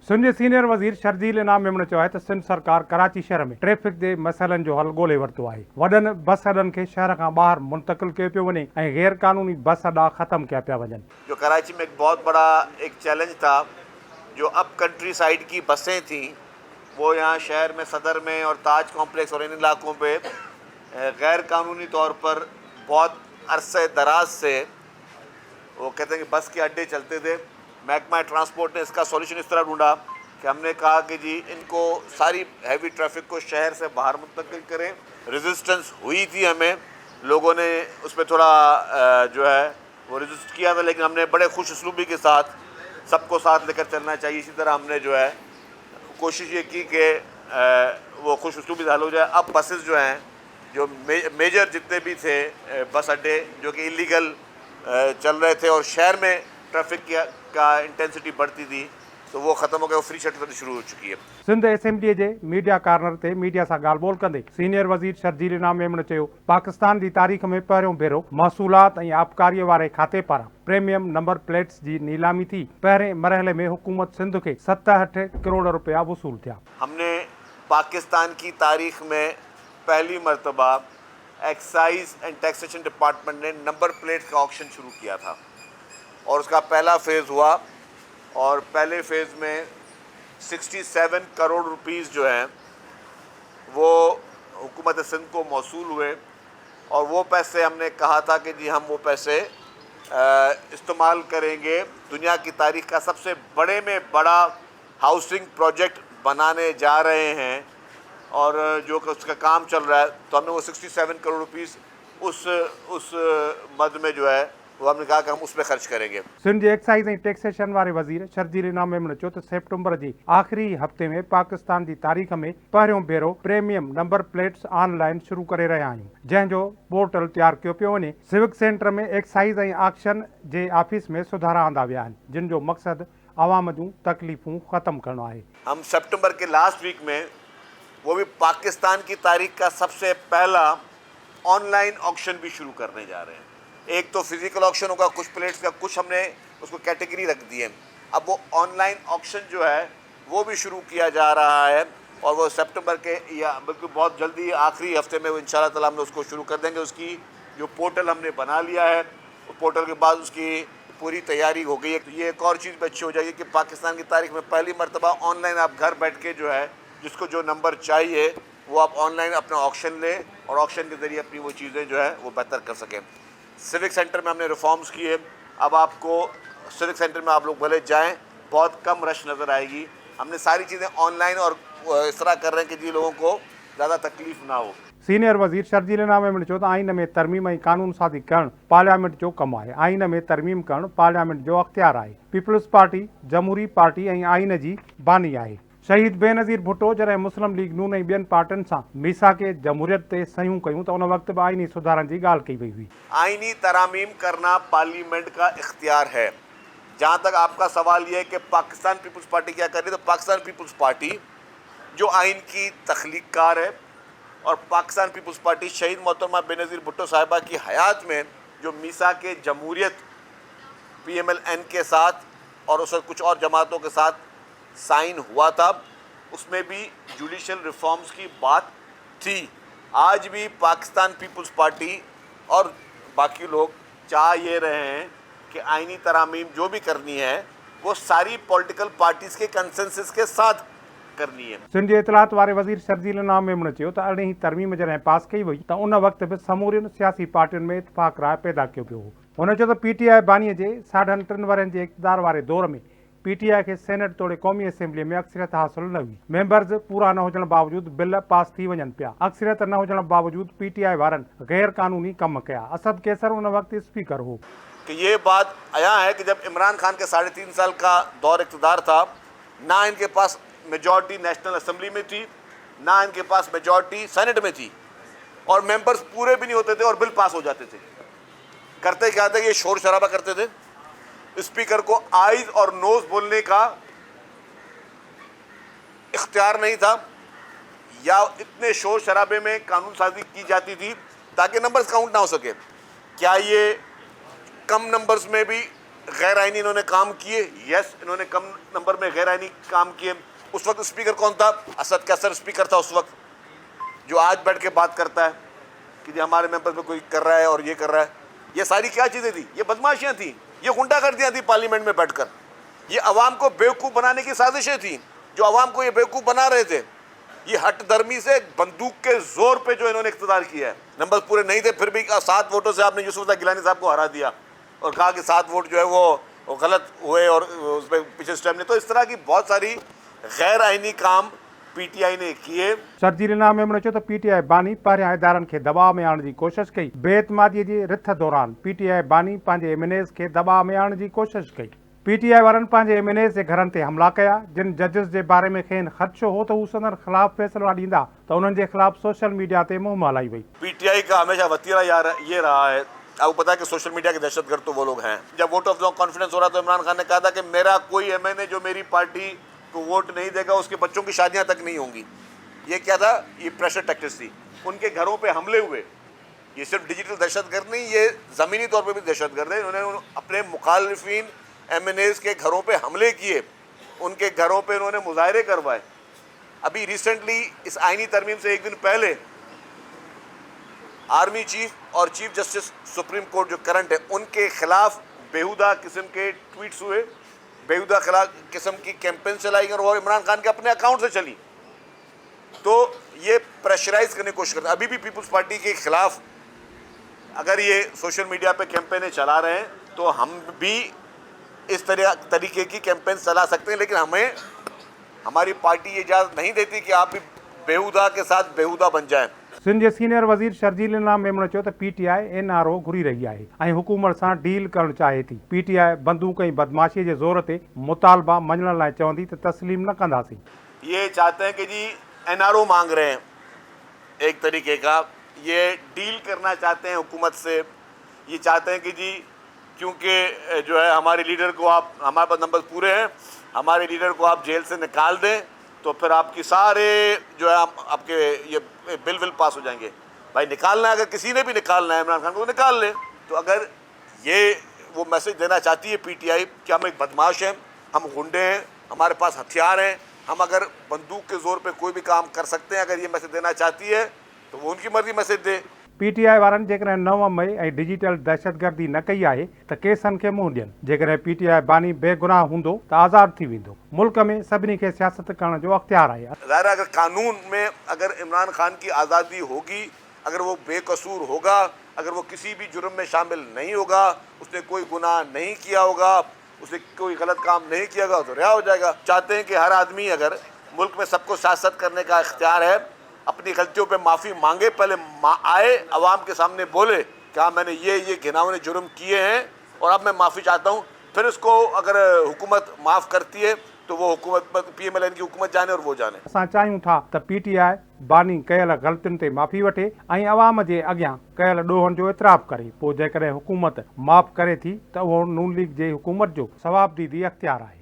Sindh senior वज़ीर शर्जील इनाम मेमण चयो आहे त सिंध सरकार कराची शहर में ट्रैफिक जे मसइलनि जो हल ॻोल्हे वरितो आहे। वॾनि बस अॾनि खे शहर खां ॿाहिरि मुंतक़िल कयो पियो वञे ऐं गैर कानूनी बस अॾा ख़त्म कया पिया वञनि। जो कराची में एक बहुत बड़ा एक चैलेंज था, जो अप कंट्री साइड की बसें थी वो यहाँ शहर में सदर में और ताज कॉम्प्लेक्स और इन इलाकों पे गैर कानूनी तौर पर बहुत अरसे दराज से वो कहते हैं कि बस के अड्डे चलते थे। महकमा ट्रांसपोर्ट ने इसका सॉल्यूशन इस तरह ढूंढा कि हमने कहा कि जी इनको सारी हैवी ट्रैफिक को शहर से बाहर मुंतकिल करें। रेजिस्टेंस हुई थी, हमें लोगों ने उस पर थोड़ा जो है वो रेजिस्ट किया था, लेकिन हमने बड़े खुश उसलूबी के साथ सबको साथ लेकर चलना चाहिए, इसी तरह हमने जो है कोशिश ये की कि वो खुश उसलूबी से हल हो जाए। अब बसेस जो हैं, जो मेजर जितने भी थे बस अड्डे जो कि इलीगल चल रहे थे और शहर में ट्रैफिक का इंटेंसिटी बढ़ती थी, तो वो ख़त्म हो गया, वो फ्री शटल शुरू हो चुकी है। सिंध असेंबली जे मीडिया कॉर्नर ते मीडिया सां ॻाल्हि ॿोल कंदे सीनियर वज़ीर शर्जील इनाम मेमण चयो पाकिस्तान जी तारीख़ में पहिरियों भेरो महसूलात ऐं आबकारीअ वारे खाते पारां प्रीमियम नंबर प्लेट्स जी नीलामी थी। पहिरें मरहले में हुकूमत सिंध खे 67 करोड़ रुपया वसूल थिया। हमने पाकिस्तान की तारीख में पहली मरतबा एक्साइज एंड टैक्सेशन डिपार्टमेंट ने नंबर प्लेट्स का ऑक्शन शुरू किया था और उसका पहला फेज़ हुआ और पहले फेज़ में 67 करोड़ रुपीस जो हैं वो हुकूमत सिंध को मौसूल हुए और वो पैसे हमने कहा था कि जी हम वो पैसे इस्तेमाल करेंगे दुनिया की तारीख का सबसे बड़े में बड़ा हाउसिंग प्रोजेक्ट बनाने जा रहे हैं और जो कि उसका काम चल रहा है, तो हमने वो 67 करोड़ रुपीस उस मद में जो है वो हमने कहा कि हम उस पर खर्च करेंगे। सिंध जे एक्साइज ऐं टैक्सेशन वारे वज़ीर शर्जील इनाम मेमण चयो त सेप्टेंबर जे आख़िरी हफ़्ते में पाकिस्तान जी तारीख़ में पहिरियों भेरो प्रीमियम नंबर प्लेट्स ऑनलाइन शुरू करे रहिया आहियूं, जंहिंजो पोर्टल तैयार कयो पियो वञे। सिविक सेंटर में एक्साइज ऐं ऑक्शन जे ऑफिस में सुधारा आंदा विया आहिनि, जिन जो मक़सदु आवाम जूं तकलीफ़ूं ख़त्म करणो आहे। हम सितंबर के लास्ट वीक में वो भी पाकिस्तान की तारीख का सबसे पहला ऑनलाइन ऑक्शन भी शुरू करने जा रहे हैं। एक तो फिजिकल ऑक्शन होगा कुछ प्लेट्स का, कुछ हमने उसको कैटेगरी रख दी है। अब वो ऑनलाइन ऑक्शन जो है वो भी शुरू किया जा रहा है और वो सितंबर के या बिल्कुल बहुत जल्दी आखिरी हफ्ते में वो इंशाल्लाह ताला हम उसको शुरू कर देंगे। उसकी जो पोर्टल हमने बना लिया है, वो पोर्टल के बाद उसकी पूरी तैयारी हो गई है। तो ये एक और चीज़ भी अच्छी हो जाएगी कि पाकिस्तान की तारीख में पहली मरतबा ऑनलाइन आप घर बैठ के जो है जिसको जो नंबर चाहिए वो आप ऑनलाइन अपना ऑक्शन लें और ऑक्शन के ज़रिए अपनी वो चीज़ें जो है वो बेहतर कर सकें। सिविक सेंटर में हमने रिफॉर्म्स किए। अब आपको सिविक सेंटर में आप लोग भले जाएं, बहुत कम रश नज़र आएगी। हमने सारी चीज़ें ऑनलाइन और इस तरह कर रहे हैं कि जी लोगों को ज़्यादा तकलीफ़ ना हो। सीनियर वज़ीर शर्जील इनाम मेमण चयो त आइन में तरमीम ऐं कानून साज़ी करणु पार्लियामेंट जो कमु आहे। आइन में तरमीम करणु पार्लियामेंट जो अख़्तियार आहे। पीपल्स पार्टी जमहूरी पार्टी ऐं आइन जी बानी आहे। शहीद बेनज़ीर भुट्टो जॾहिं मुस्लिम लीग नून ऐं ॿियनि पार्टियुनि सां मीसाके जमहूरियत ते सयूं कयूं त उन वक़्तु बि आइनी सुधारनि जी ॻाल्हि कई वई हुई। आइनी तरामीम करना पार्लियामेंट का इख्तियार है। जहाँ तक आपका सवाल ये है कि पाकिस्तान पीपल्स पार्टी क्या कर रही है, तो पाकिस्तान पीपल्स पार्टी जो आइन की तख्लीक़कार है और पाकिस्तान पीपल्स पार्टी शहीद मोहतरमा बेनज़ीर भुट्टो साहिबा की हयात में जो मीसाके जमहूरियत PMLN के साथ और उस कुछ और जमातों के साथ साइन हुआ था, उसमें भी जुडिशल रिफॉर्म्स की बात थी। आज भी पाकिस्तान पीपल्स पार्टी और बाकी लोग चाह ये रहे हैं कि आइनी तरामीम जो भी करनी है वो सारी पॉलिटिकल पार्टीज़ के कंसेंसस के साथ करनी है। सिंध जे इतलात वारे वज़ीर शर्जील इनाम मेमण चयो त अरिड़हीं तरमीम जॾहिं पास कई वई त उन वक़्तु बि समूरियुनि सियासी पार्टियुनि में इतफ़ाक़ राय पैदा कयो पियो हो। हुन चयो त PTI बानीअ जे 3.5 वरनि जे इक़्तिदार वारे दौर में PTI खे सेनेट तोड़े क़ौमी असेंबली में अक्सरियत हासिल न हुई। मेंबर्स पूरा न हुजण बावजूदि बिल पास थी वञनि पिया। अक्सरियत न हुजण बावजूदि PTI वारनि गैर कानूनी कम कया। असद कैसर उन वक़्तु स्पीकर हो। कि ये बात आया है कि जब इमरान खान के 3.5 साल का दौर इक़्तिदार था, ना इनके पास मेजॉरिटी नेशनल असेंबली में थी, ना इनके पास मेजॉरिटी सेनेट में थी और मेंबर्स पूरे भी नहीं होते थे और बिल पास हो जाते थे। करते क्या थे, ये शोर शराबा करते थे। स्पीकर को आइज और नोज बोलने का इख्तियार नहीं था या इतने शोर शराबे में कानून साजी की जाती थी ताकि नंबर्स काउंट ना हो सके। क्या ये कम नंबर्स में भी गैर आईनी इन्होंने काम किए, यस इन्होंने कम नंबर में गैर आईनी काम किए। उस वक्त स्पीकर कौन था? असद कैसर स्पीकर था उस वक्त, जो आज बैठ के बात करता है कि जो हमारे मेंबर पे कोई कर रहा है और ये कर रहा है। ये सारी क्या चीज़ें थी? ये बदमाशियाँ थी, ये गुंडागर्दियाँ थी पार्लियामेंट में बैठकर। ये अवाम को बेवकूफ़ बनाने की साजिशें थी, जो अवाम को ये बेवकूफ़ बना रहे थे। ये हट दर्मी से बंदूक के जोर पे जो इन्होंने इख्तियार किया है। नंबर पूरे नहीं थे, फिर भी 7 वोटों से आपने यूसुफ गिलानी साहब को हरा दिया और कहा कि 7 वोट जो है वो गलत हुए और उस पर पीछे स्टेप नहीं। तो इस तरह की बहुत सारी गैर आईनी काम पीटीआई ने किए। शर्जीलनामे में चयो त पीटीआई बानी पहिरियां इदारनि खे दबाव में आणण जी कोशिश कई। बेइतमादीअ जे रिथ दौरान पीटीआई बानी पंहिंजे एमएनएस खे दबाव में आणण जी कोशिश कई। पीटीआई वारनि पंहिंजे एमएनएस जे घरनि ते हमला कया। जिन जजिस जे बारे में खेनि ख़दशो हो त हू संदन ख़िलाफ़ फ़ैसिला ॾींदा त उन्हनि जे ख़िलाफ़ सोशल मीडिया ते मुंहुं मालाई वई। पीटीआई का हमेशा वतीरा यार ये रहा है, आपको पता है कि सोशल मीडिया के दहशतगर्द तो वो लोग हैं। जब वोट ऑफ नो कॉन्फिडेंस हो रहा तो इमरान खान ने कहा था कि मेरा कोई एमएनए जो मेरी पार्टी को वोट नहीं देगा उसके बच्चों की शादियां तक नहीं होंगी। ये क्या था? ये प्रेशर टैक्टिक्स थी। उनके घरों पे हमले हुए। ये सिर्फ डिजिटल दहशतगर्द नहीं, ये ज़मीनी तौर पे भी दहशतगर्द है। इन्होंने अपने मुखालिफिन एमएनएस के घरों पे हमले किए, उनके घरों पे इन्होंने मुजाहरे करवाए। अभी रिसेंटली इस आईनी तरमीम से एक दिन पहले आर्मी चीफ और चीफ जस्टिस सुप्रीम कोर्ट जो करंट है, उनके खिलाफ बेहुदा किस्म के ट्वीट्स हुए, बेहुदा खिलाफ किस्म की कैंपेन चलाई गई और इमरान खान के अपने अकाउंट से चली। तो ये प्रेशराइज करने की कोशिश करते हैं। अभी भी पीपल्स पार्टी के खिलाफ अगर ये सोशल मीडिया पे कैंपेनें चला रहे हैं तो हम भी इस तरीके की कैंपेन चला सकते हैं, लेकिन हमें हमारी पार्टी ये इजाज़त नहीं देती कि आप भी बेहुदा के साथ बेहुदा बन जाएं। सिंध जे सीनियर वज़ीर शर्जीलनामे में चयो त पीटीआई एनआरओ घुरी रही आहे ऐं हुकूमत सां डील करणु चाहे थी। पीटीआई बंदूक ऐं बदमाशीअ जे ज़ोर ते मुतालबा मञण लाइ चवंदी त तस्लीम न कंदासीं। ये चाहते हैं कि जी एनआरओ मांग रहे हैं एक तरीके का, ये डील करना चाहते हैं हुकूमत से। ये चाहते हैं कि जी क्योंकि जो है हमारे लीडर को आप, हमारे पास नंबर पूरे हैं, हमारे लीडर को आप जेल से निकाल दें तो फिर आपकी सारे जो है आपके ये बिल पास हो जाएंगे। भाई निकालना है, अगर किसी ने भी निकालना है इमरान खान को निकाल ले। तो अगर ये वो मैसेज देना चाहती है पीटीआई कि हम एक बदमाश हैं, हम गुंडे हैं, हमारे पास हथियार हैं, हम अगर बंदूक के जोर पे कोई भी काम कर सकते हैं, अगर ये मैसेज देना चाहती है तो वो उनकी मर्जी मैसेज दे। पीटीआई वारनि जेकॾहिं 9 मई ऐं डिजिटल दहशतगर्दी न कई आहे त केसनि खे मुंहुं ॾियनि। जेकॾहिं पीटीआई बानी बेगुनाह हूंदो त आज़ादु थी वेंदो। मुल्क में सभिनी खे सियासत करण जो अख्तियार आहे। ज़ाहिर है अगर कानून में अगर इमरान खान की आज़ादी होगी, अगर वो बेकसूर होगा, अगर वो किसी भी जुर्म में शामिल नहीं होगा, उसने कोई गुनाह नहीं किया होगा, उसने कोई गलत काम नहीं किया होगा तो रिहा हो जाएगा। चाहते हैं कि हर आदमी, अगर मुल्क में सबको सियासत करने का इख्तियार है, अपनी गलतियों पे माफ़ी मांगे, पहले आए अवाम के सामने बोले कि हाँ मैंने ये घिनौने जुर्म किए हैं और अब मैं माफ़ी चाहता हूँ। फिर इसको अगर हुकूमत माफ़ करती है तो वो हुकूमत पीएमएलएन की हुकूमत जाने और वो जाने। असां चाहियूं था त पीटीआई बानी कयल ग़लतियुनि ते माफ़ी वठे ऐं अवाम जे अॻियां कयल ॾोहनि जो इतराफ़ करे। पोइ जेकॾहिं हुकूमत माफ़ करे थी त उहो नून लीग जे हुकूमत जो सवाबदीदी अख्तियार आहे।